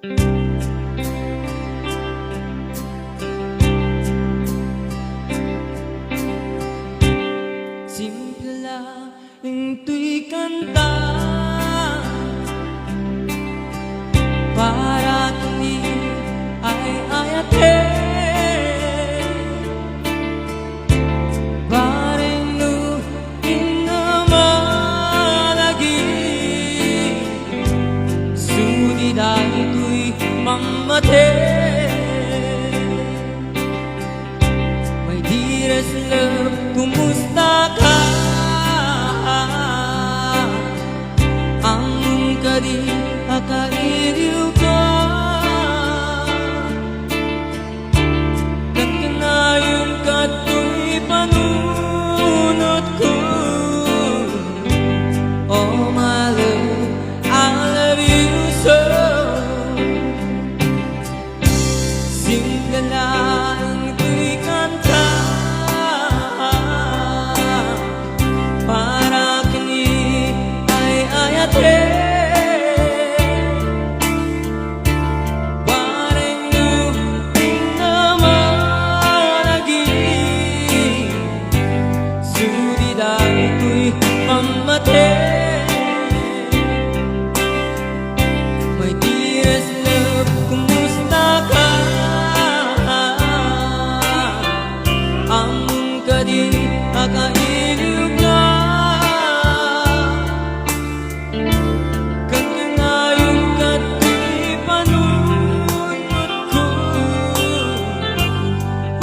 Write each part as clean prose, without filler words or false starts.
Simple lang ito'y kanta para kini ay ayatin. Bareng nu inamalagi sudi dahil ito'y mamatin. My dearest love, kumusta ka? Ang kadi akailiw ka. Nagkanayon ka to'y panunod ko. Oh my love, I love you so. Simple lang ito'y kanta para kini ay ayatin. Bareng nu inamalagi sudi dahil ito'y mamatin. My dearest love, kumusta ka? Ang kadi akailiw ka. Kaganayon ka to'y panunod ko.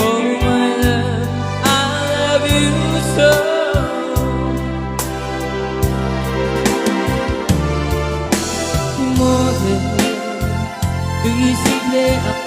Oh my love, I love you so. Model, to'y simple at